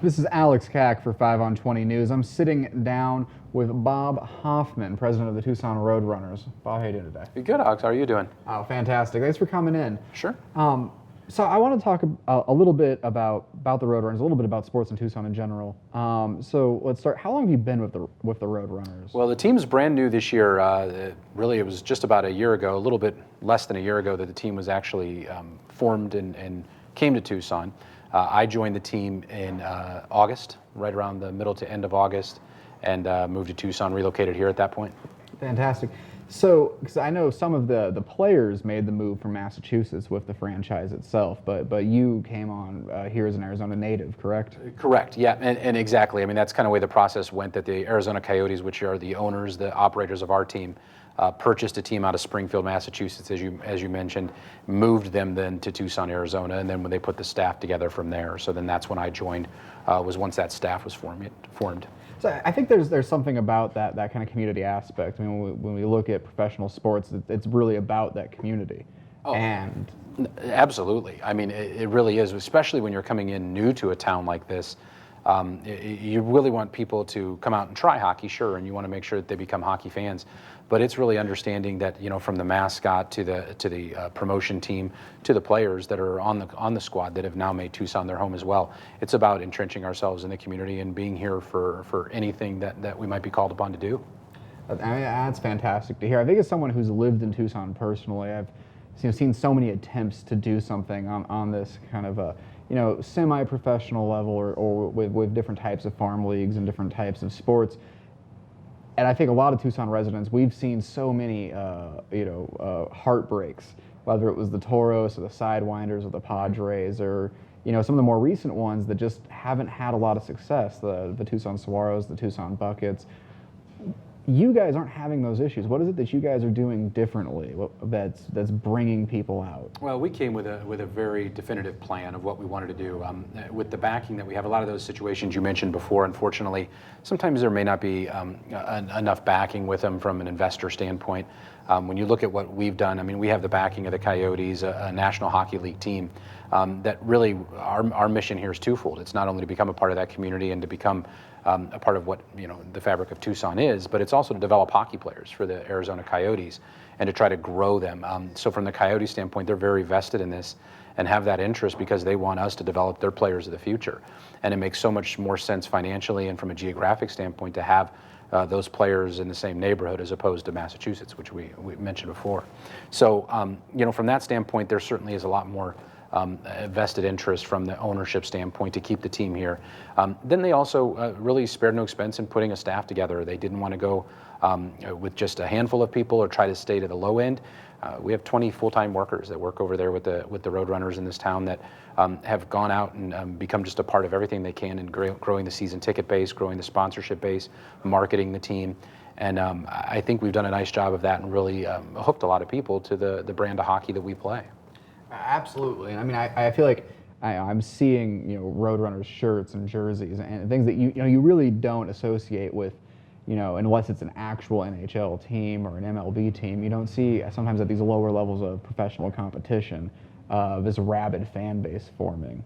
This is Alex Kack for 5 on 20 News. I'm sitting down with Bob Hoffman, president of the Tucson Roadrunners. Bob, how are you doing today? Good, Alex. How are you doing? Oh, fantastic. Thanks for coming in. Sure. So I want to talk a little bit about the Roadrunners, a little bit about sports in Tucson in general. So let's start. How long have you been with the Roadrunners? Well, the team's brand new this year. Really, it was just about a year ago, a little bit less than a year ago, that the team was actually formed and came to Tucson. I joined the team in August, right around the middle to end of August, and moved to Tucson, relocated here at that point. Fantastic. So, because I know some of the players made the move from Massachusetts with the franchise itself, but you came on here as an Arizona native, correct? Correct, yeah, and exactly. I mean, that's kind of the way the process went, that the Arizona Coyotes, which are the owners, the operators of our team, purchased a team out of Springfield, Massachusetts, as you mentioned, moved them then to Tucson, Arizona, and then when they put the staff together from there. So then that's when I joined, was once that staff was formed. So I think there's something about that kind of community aspect. I mean, when we look at professional sports, it's really about that community. Oh, and absolutely. I mean, it really is, especially when you're coming in new to a town like this. You really want people to come out and try hockey, sure, and you want to make sure that they become hockey fans. But it's really understanding that, you know, from the mascot to the promotion team to the players that are on the squad that have now made Tucson their home as well. It's about entrenching ourselves in the community and being here for anything that we might be called upon to do. I mean, that's fantastic to hear. I think as someone who's lived in Tucson personally, I've seen so many attempts to do something on this kind of a semi-professional level or with different types of farm leagues and different types of sports. And I think a lot of Tucson residents, we've seen so many, heartbreaks, whether it was the Toros or the Sidewinders or the Padres or, some of the more recent ones that just haven't had a lot of success, the Tucson Saguaros, the Tucson Buckets. You guys aren't having those issues. What is it that you guys are doing differently that's bringing people out? Well, we came with a very definitive plan of what we wanted to do. With the backing that we have, a lot of those situations you mentioned before, unfortunately, sometimes there may not be enough backing with them from an investor standpoint. When you look at what we've done, I mean, we have the backing of the Coyotes, a National Hockey League team, that really, our mission here is twofold. It's not only to become a part of that community and to become a part of what the fabric of Tucson is, but it's also to develop hockey players for the Arizona Coyotes and to try to grow them. So from the Coyote standpoint, they're very vested in this and have that interest because they want us to develop their players of the future. And it makes so much more sense financially and from a geographic standpoint to have those players in the same neighborhood as opposed to Massachusetts, which we mentioned before. So from that standpoint, there certainly is a lot more vested interest from the ownership standpoint to keep the team here. Then they also really spared no expense in putting a staff together. They didn't want to go with just a handful of people or try to stay to the low end. We have 20 full-time workers that work over there with the Roadrunners in this town that have gone out and become just a part of everything they can in growing the season ticket base, growing the sponsorship base, marketing the team. And I think we've done a nice job of that and really hooked a lot of people to the brand of hockey that we play. Absolutely. And I mean, I feel like I'm seeing, Roadrunners shirts and jerseys and things that you really don't associate with, unless it's an actual NHL team or an MLB team. You don't see sometimes at these lower levels of professional competition this rabid fan base forming.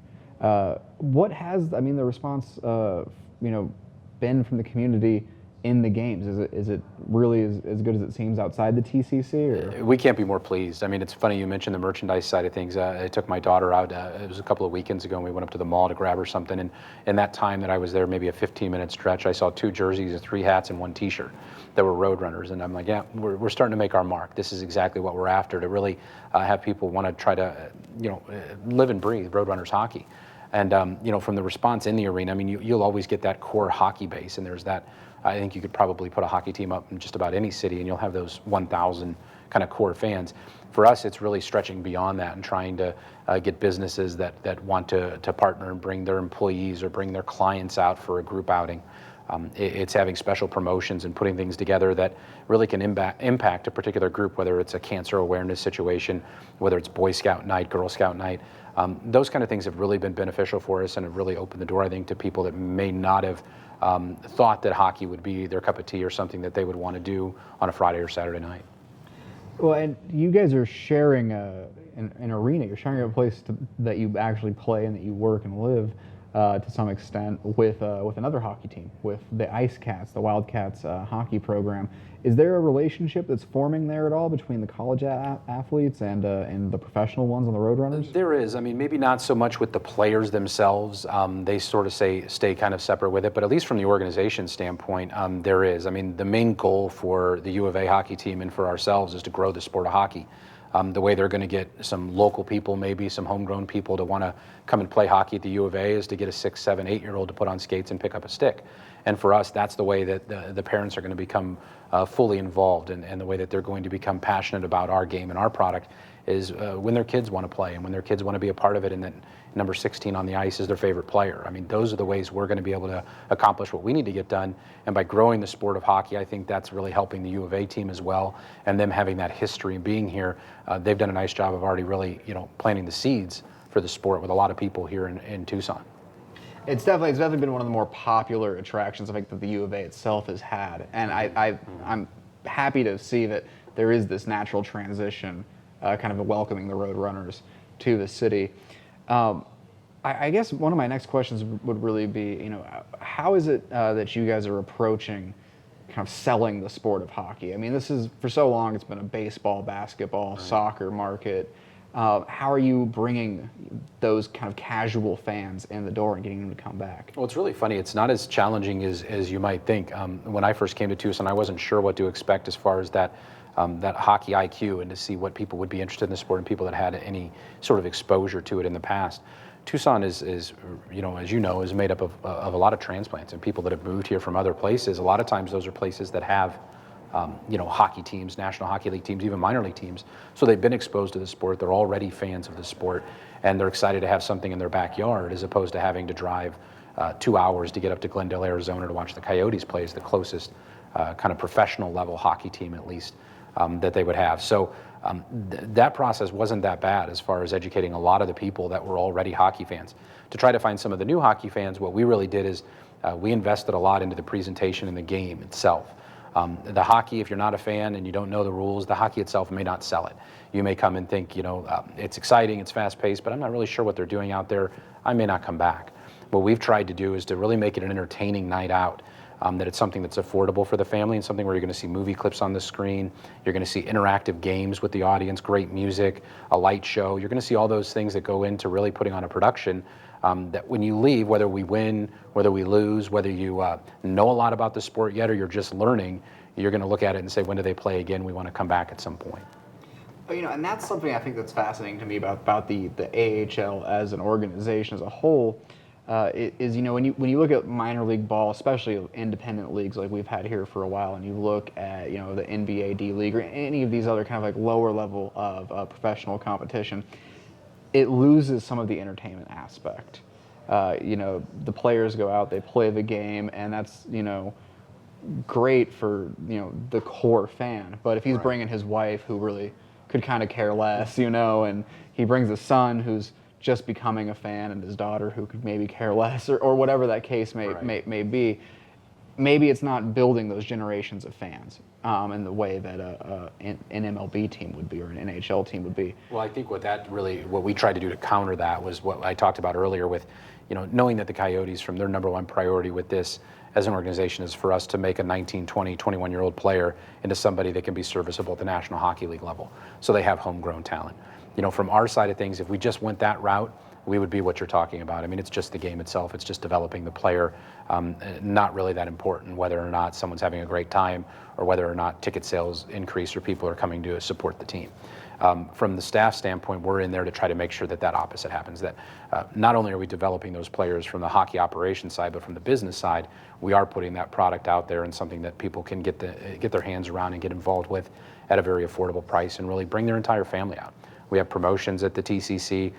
What has, the response, been from the community in the games? Is it really as good as it seems outside the TCC? Or? We can't be more pleased. I mean, it's funny you mentioned the merchandise side of things. I took my daughter out. It was a couple of weekends ago, and we went up to the mall to grab her something. And in that time that I was there, maybe a 15-minute stretch, I saw 2 jerseys, 3 hats, and 1 T-shirt that were Roadrunners. And I'm like, yeah, we're starting to make our mark. This is exactly what we're after, to really have people want to try to, live and breathe Roadrunners hockey. And from the response in the arena, I mean, you'll always get that core hockey base, and there's that. I think you could probably put a hockey team up in just about any city and you'll have those 1,000 kind of core fans. For us, it's really stretching beyond that and trying to get businesses that want to partner and bring their employees or bring their clients out for a group outing. It's having special promotions and putting things together that really can impact a particular group, whether it's a cancer awareness situation, whether it's Boy Scout night, Girl Scout night. Those kind of things have really been beneficial for us and have really opened the door, I think, to people that may not have thought that hockey would be their cup of tea or something that they would want to do on a Friday or Saturday night. Well, and you guys are sharing an arena. You're sharing a place that you actually play and that you work and live. to some extent with another hockey team, with the Ice Cats, the Wildcats hockey program. Is there a relationship that's forming there at all between the college athletes and the professional ones on the Roadrunners? There is. I mean, maybe not so much with the players themselves. They sort of stay kind of separate with it, but at least from the organization standpoint, there is. I mean, the main goal for the U of A hockey team and for ourselves is to grow the sport of hockey. The way they're going to get some local people, maybe some homegrown people to want to come and play hockey at the U of A is to get a 6, 7, 8-year-old to put on skates and pick up a stick. And for us, that's the way that the parents are going to become fully involved, and the way that they're going to become passionate about our game and our product is when their kids want to play and when their kids want to be a part of it, and then number 16 on the ice is their favorite player. I mean, those are the ways we're going to be able to accomplish what we need to get done. And by growing the sport of hockey, I think that's really helping the U of A team as well. And them having that history and being here, they've done a nice job of already really, planting the seeds for the sport with a lot of people here in Tucson. It's definitely been one of the more popular attractions I think that the U of A itself has had, and I'm happy to see that there is this natural transition, kind of welcoming the Roadrunners to the city. I guess one of my next questions would really be, how is it that you guys are approaching kind of selling the sport of hockey? I mean, this is, for so long, it's been a baseball, basketball, soccer market. How are you bringing those kind of casual fans in the door and getting them to come back? Well, it's really funny. It's not as challenging as you might think. When I first came to Tucson, I wasn't sure what to expect as far as that hockey IQ and to see what people would be interested in the sport and people that had any sort of exposure to it in the past. Tucson is as you know, is made up of a lot of transplants and people that have moved here from other places. A lot of times those are places that have hockey teams, National Hockey League teams, even minor league teams. So they've been exposed to the sport. They're already fans of the sport, and they're excited to have something in their backyard as opposed to having to drive 2 hours to get up to Glendale, Arizona to watch the Coyotes play as the closest kind of professional level hockey team, at least, that they would have. So that process wasn't that bad as far as educating a lot of the people that were already hockey fans. To try to find some of the new hockey fans, what we really did is we invested a lot into the presentation and the game itself. The hockey, if you're not a fan and you don't know the rules, the hockey itself may not sell it. You may come and think, it's exciting, it's fast-paced, but I'm not really sure what they're doing out there. I may not come back. What we've tried to do is to really make it an entertaining night out, that it's something that's affordable for the family and something where you're going to see movie clips on the screen, you're going to see interactive games with the audience, great music, a light show. You're going to see all those things that go into really putting on a production that when you leave, whether we win, whether we lose, whether you know a lot about the sport yet or you're just learning, you're going to look at it and say, when do they play again? We want to come back at some point. But, and that's something I think that's fascinating to me about the AHL as an organization as a whole. Is when you look at minor league ball, especially independent leagues like we've had here for a while, and you look at the NBA D League or any of these other kind of like lower level of professional competition, it loses some of the entertainment aspect. The players go out, they play the game, and that's great for the core fan. But if he's bringing his wife, who really could kind of care less, and he brings a son who's just becoming a fan, and his daughter who could maybe care less, or whatever that case may be, maybe it's not building those generations of fans in the way that an MLB team would be or an NHL team would be. Well, I think what we tried to do to counter that was what I talked about earlier with, knowing that the Coyotes, from their number one priority with this as an organization is for us to make a 19, 20, 21-year-old player into somebody that can be serviceable at the National Hockey League level. So they have homegrown talent. From our side of things, if we just went that route, we would be what you're talking about. I mean, it's just the game itself. It's just developing the player. Not really that important whether or not someone's having a great time or whether or not ticket sales increase or people are coming to support the team. From the staff standpoint, we're in there to try to make sure that opposite happens, that not only are we developing those players from the hockey operations side, but from the business side, we are putting that product out there and something that people can get their hands around and get involved with at a very affordable price and really bring their entire family out. We have promotions at the TCC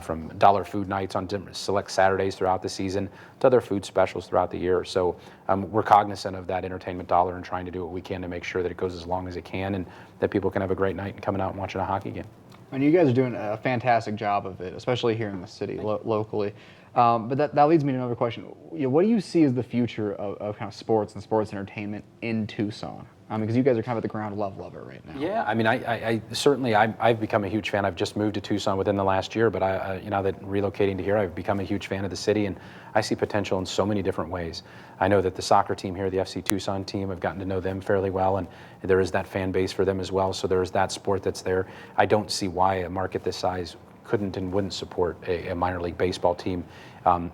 from dollar food nights on select Saturdays throughout the season to other food specials throughout the year. So we're cognizant of that entertainment dollar and trying to do what we can to make sure that it goes as long as it can and that people can have a great night and coming out and watching a hockey game. And you guys are doing a fantastic job of it, especially here in the city, locally. But that leads me to another question. What do you see as the future of kind of sports and sports entertainment in Tucson? Because you guys are kind of at the ground level of it right now. Yeah, I mean, I certainly I've become a huge fan. I've just moved to Tucson within the last year, but that relocating to here, I've become a huge fan of the city, and I see potential in so many different ways. I know that the soccer team here, the FC Tucson team, I've gotten to know them fairly well, and there is that fan base for them as well. So there is that sport that's there. I don't see why a market this size couldn't and wouldn't support a minor league baseball team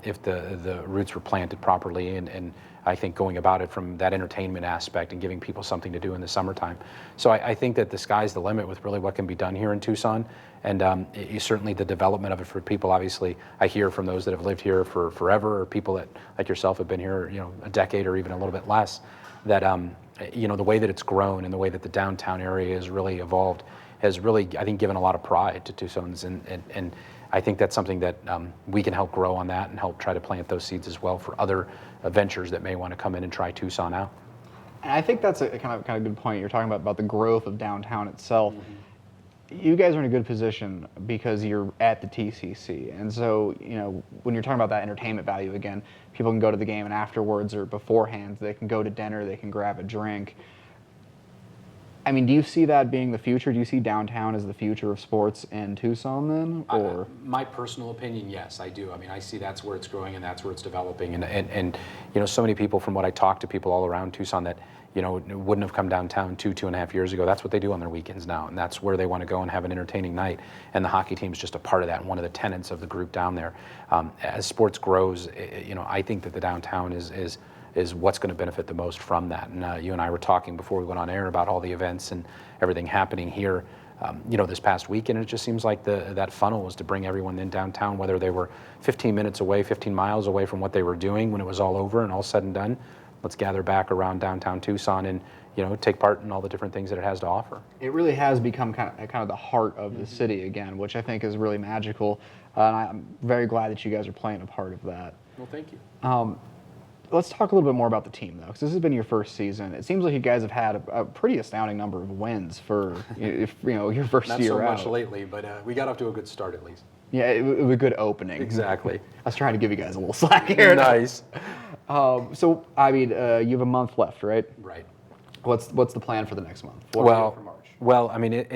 if the roots were planted properly, and I think going about it from that entertainment aspect and giving people something to do in the summertime. So I think that the sky's the limit with really what can be done here in Tucson, and certainly the development of it for people. Obviously, I hear from those that have lived here for forever, or people that, like yourself, have been here, a decade or even a little bit less, that the way that it's grown and the way that the downtown area has really evolved has really, I think, given a lot of pride to Tucsonans, and I think that's something that we can help grow on that and help try to plant those seeds as well for other ventures that may want to come in and try Tucson out. And I think that's a kind of good point. You're talking about the growth of downtown itself. You guys are in a good position because you're at the TCC, and so when you're talking about that entertainment value again, people can go to the game and afterwards or beforehand they can go to dinner, they can grab a drink. I mean, do you see that being the future? Do you see downtown as the future of sports in Tucson then? Or my personal opinion, yes, I do. I mean, I see that's where it's growing and that's where it's developing. And so many people, from what I talk to people all around Tucson that, wouldn't have come downtown 2.5 years ago. That's what they do on their weekends now. And that's where they want to go and have an entertaining night. And the hockey team's just a part of that and one of the tenets of the group down there. As sports grows, I think that the downtown is what's going to benefit the most from that. And you and I were talking before we went on air about all the events and everything happening here, this past weekend. It just seems like that funnel was to bring everyone in downtown, whether they were 15 minutes away, 15 miles away from what they were doing when it was all over and all said and done. Let's gather back around downtown Tucson and take part in all the different things that it has to offer. It really has become kind of the heart of the city again, which I think is really magical. And I'm very glad that you guys are playing a part of that. Well, thank you. Let's talk a little bit more about the team, though, because this has been your first season. It seems like you guys have had a pretty astounding number of wins for your first year out. Not so much lately, but we got off to a good start at least. Yeah, it was a good opening. Exactly. I was trying to give you guys a little slack here. Nice. So, I mean, you have a month left, right? Right. What's the plan for the next month? What do you have for March? Well, I mean,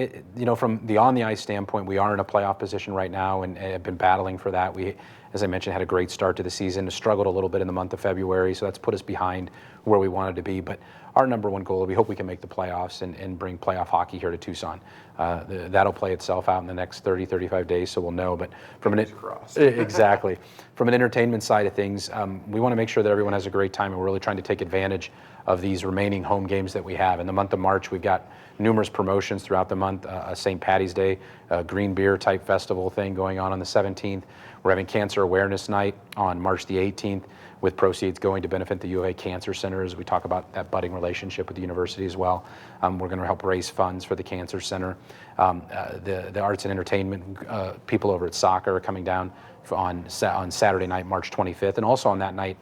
from the on-the-ice standpoint, we are in a playoff position right now and have been battling for that. We, as I mentioned, had a great start to the season, struggled a little bit in the month of February, so that's put us behind where we wanted to be. But our number one goal, we hope we can make the playoffs and bring playoff hockey here to Tucson. That'll play itself out in the next 30, 35 days, so we'll know. But exactly. From an entertainment side of things, we want to make sure that everyone has a great time, and we're really trying to take advantage of these remaining home games that we have. In the month of March, we've got numerous promotions throughout the month, a St. Patty's Day, a green beer type festival thing going on the 17th. We're having Cancer Awareness Night on March the 18th, with proceeds going to benefit the U of A Cancer Center as we talk about that budding relationship with the university as well. We're going to help raise funds for the Cancer Center. The arts and entertainment people over at soccer are coming down on Saturday night, March 25th. And also on that night,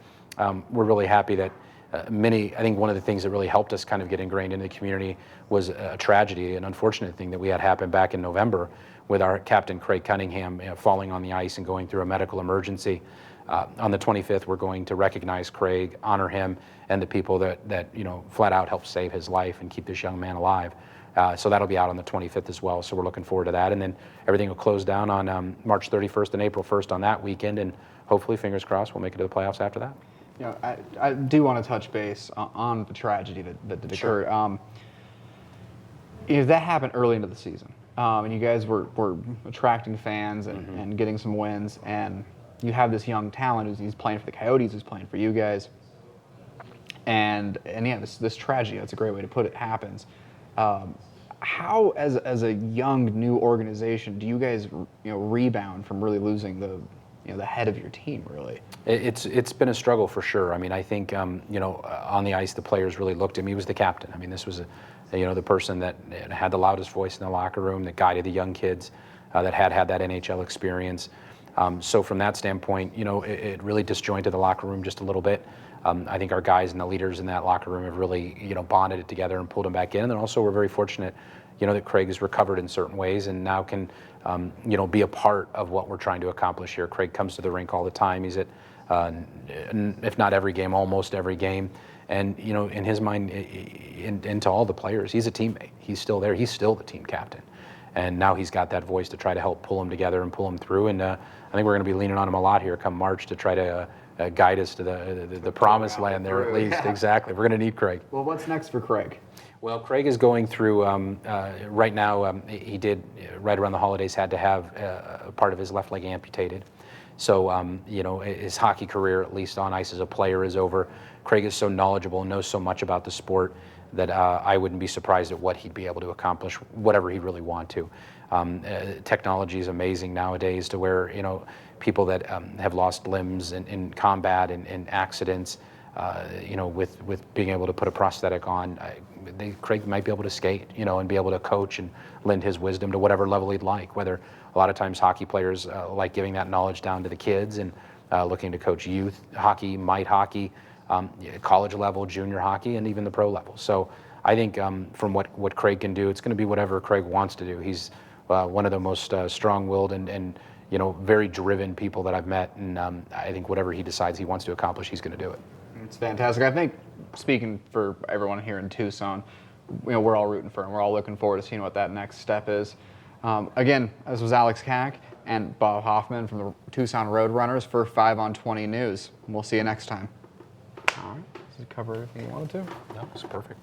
we're really happy that I think one of the things that really helped us kind of get ingrained into the community was a tragedy, an unfortunate thing that we had happen back in November with our captain, Craig Cunningham, falling on the ice and going through a medical emergency. On the 25th, we're going to recognize Craig, honor him, and the people that flat out helped save his life and keep this young man alive. So that'll be out on the 25th as well, so we're looking forward to that. And then everything will close down on March 31st and April 1st on that weekend, and hopefully, fingers crossed, we'll make it to the playoffs after that. I do want to touch base on the tragedy that did occur. Sure. That happened early into the season, and you guys were attracting fans and getting some wins, and you have this young talent who's playing for the Coyotes, who's playing for you guys, and yeah, this tragedy, that's a great way to put it, happens. How, as a young new organization, do you guys rebound from really losing the head of your team, really? It's been a struggle for sure. I mean, I think on the ice, the players really looked at me. He was the captain. I mean, this was the person that had the loudest voice in the locker room, that guided the young kids, that had that NHL experience. So from that standpoint, it really disjointed the locker room just a little bit. I think our guys and the leaders in that locker room have really, bonded it together and pulled them back in. And then also we're very fortunate, that Craig has recovered in certain ways and now can, be a part of what we're trying to accomplish here. Craig comes to the rink all the time. He's at, if not every game, almost every game. And, in his mind, and to all the players, he's a teammate. He's still there. He's still the team captain. And now he's got that voice to try to help pull them together and pull them through. And I think we're going to be leaning on him a lot here come March to try to guide us to the promised land there at least. Yeah. Exactly. We're going to need Craig. Well, what's next for Craig? Well, Craig is going through, right now, he did, right around the holidays, had to have a part of his left leg amputated. So, his hockey career, at least on ice as a player, is over. Craig is so knowledgeable and knows so much about the sport that I wouldn't be surprised at what he'd be able to accomplish, whatever he really want to. Technology is amazing nowadays to where, people that have lost limbs in combat and accidents, with being able to put a prosthetic on, Craig might be able to skate, and be able to coach and lend his wisdom to whatever level he'd like, whether a lot of times hockey players like giving that knowledge down to the kids and looking to coach youth hockey, mite hockey, college level, junior hockey, and even the pro level. So I think from what Craig can do, it's going to be whatever Craig wants to do. He's one of the most strong-willed and very driven people that I've met, and I think whatever he decides he wants to accomplish, he's going to do it. It's fantastic. I think, speaking for everyone here in Tucson, we're all rooting for him. We're all looking forward to seeing what that next step is. Again, this was Alex Kack and Bob Hoffman from the Tucson Roadrunners for 5 on 20 News. We'll see you next time. All right. Does it cover everything you wanted to? No, it's perfect.